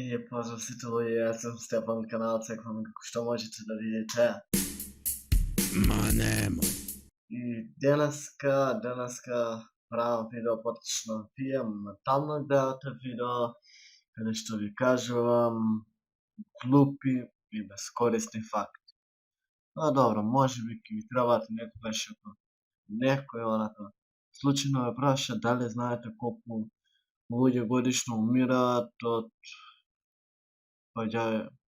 I pozdrav svi ljudi, ja sam Stefan Kanalcek, što možete da vidite. Ma nemoj. I denaska pravim video potično pijem natalnog data video, kada što vi kažu vam glupi i beskorisni fakt. No dobro, може би ќе ви требаат некој беше некој онака. Случајно ме праша дали знаете колку луѓе годишно умираат од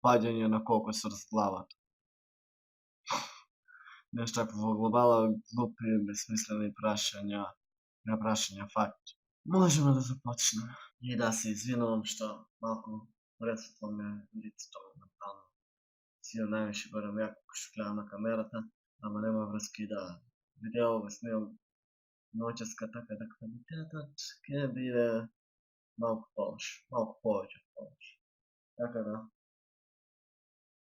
паѓање на кокосор с главата. Нешто такво во глобала глупи, безсмислени прашања факти. Можеме да започнеме. И да се извинувам што малку пресветло ме лицето ментално. Сигурно највише барам јако што гледам на камерата, ама нема врски да видео го снимам ноќеска, така да квалитетот ќе биде малку повеќе од полош. Така да,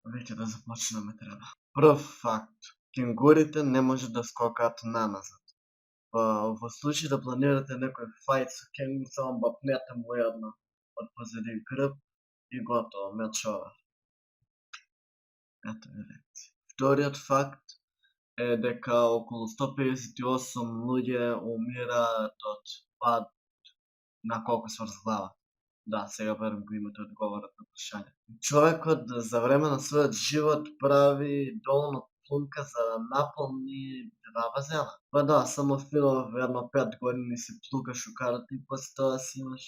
веќе да започнеме треба. Прв факт. Кенгурите не може да скокаат наназад. Во случај да планирате некој фајт со кенгур, само бапнете му едно од позади грб и готово, мечовар. Ето е лекција. Вториот факт е дека околу 158 луѓе умираат од пад на кокосор с глава. Да, сега барем го имате одговорот на прашањето. Човекот за време на својот живот прави доволно плунка за да наполни 2 базена. Па да, само филов едно 5 години си плукаш у карата и после тоа си имаш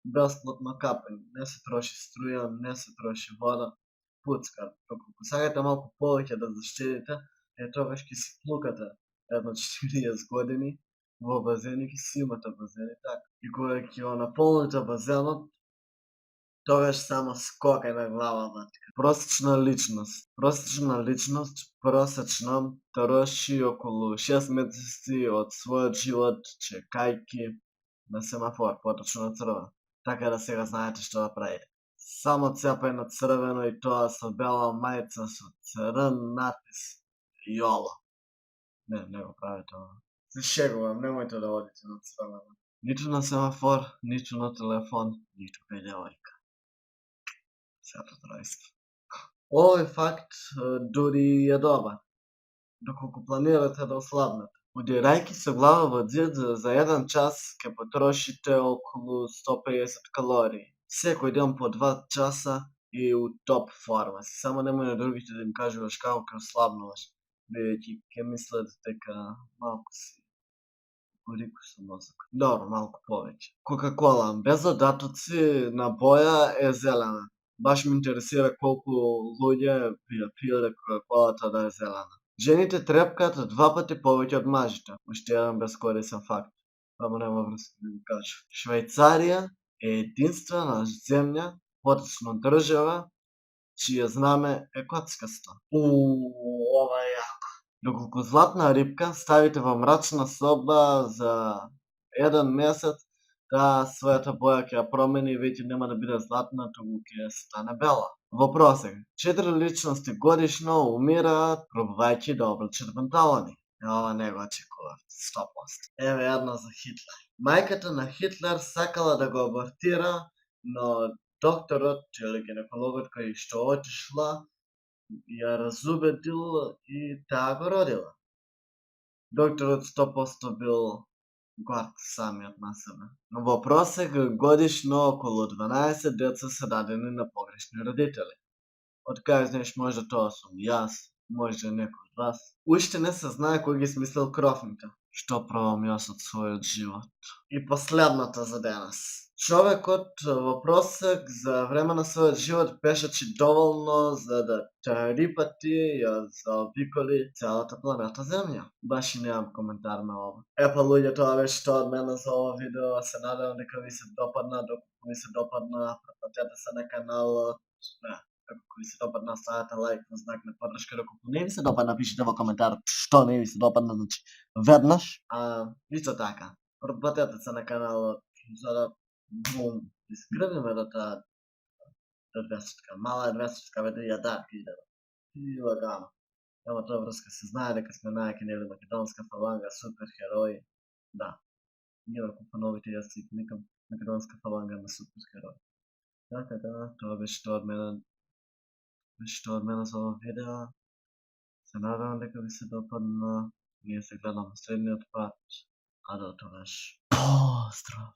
бесплатно капење. Не се троши струја, не се троши вода, пуцка. Ако сакате малку повеќе да заштедите, тогаш ќе си плукате едно 40 години во базени, ќе си имате базени, така. И кога ќе го наполните базенот, тогаш само скокај на глава матка. Просечна личност просечно троши околу 6 месеци од својот живот чекајки на семафор, поточно на црвено. Така да сега знаете што да правите. Само цепај на црвено и тоа со бела мајца со црн натпис YOLO. Не го правите тоа. Се шегувам, немојте да одите на црвено. Ниту на семафор, ниту на телефон, ниту кај девојка. Свето тројство. Овој факт дури е добар. Доколку планирате да ослабнете. Удирајќи се глава во ѕид за 1 час ќе потрошите околу 150 калории. Секој ден по 2 часа и у топ форма си. Само немој на другите да им кажуваш како ќе ослабнуваш, бидејќи ќе мислат дека малку си корику со мозок. Добро, малку повеќе. Кока-кола без додатоци на боја е зелена. Баш ме интересира колку луѓе пиеле кока-колата да е зелена. Жените трепкаат 2 пати повеќе од мажите. Уште еден бескорисен факт. Ама нема врска да го кажам. Швајцарија е единствена земја, поточно држава, чие знаме е коцкасто. Ова е јако. Доколку златна рибка ставите во мрачна соба за 1 месец, таа својата боја ќе ја промени и веќе нема да биде златна, туку ќе стане бела. Во просек, 4 личности годишно умираат пробувајќи да облечат панталони. Ова не го очекував, 100%. Еве една за Хитлер. Мајката на Хитлер сакала да го абортира, но докторот или гинекологот кој што отишла ја разубедил и таа го родила. Докторот 100% бил горд самиот на себе. Во просек годишно околу 12 деца се дадени на погрешни родители. Од кај знаеш, може тоа сум јас, може некој од вас. Уште не се знае кој ги смислил крофните. Што пробам јас од својот живот. И последната за денес. Човекот во просек за време на својот живот пешачи доволно за да 3 пати ја заобиколи целата планета Земја. Баш и немам коментар на ова. Епа луѓе, тоа беше тоа од мене за ова видео. Се надевам дека ви се допадна. Доколку ви се допадна, претплатете се на каналот. Ако ви се допадна, ставете лайк на знак на поддршка. Доколку не ви се допадна, пишете во коментарот што не ви се допадна, значи веднаш. Исто така, претплатете се на каналот за да изграбиме до таа 200-ка. Мала е 200-ка, бе 1000 идева. И лагано. Ама тоа врска се знае дека сме најакинели македонска фаланга, суперхерои. Да. Ние купа новите јас си викам македонска фаланга на суперхерои. Tako da, to bi što od mene za ovog videa. Se nadam da bi se dopadlo. Nije se gledamo srednji otpad. A do toga još. Pozdrav!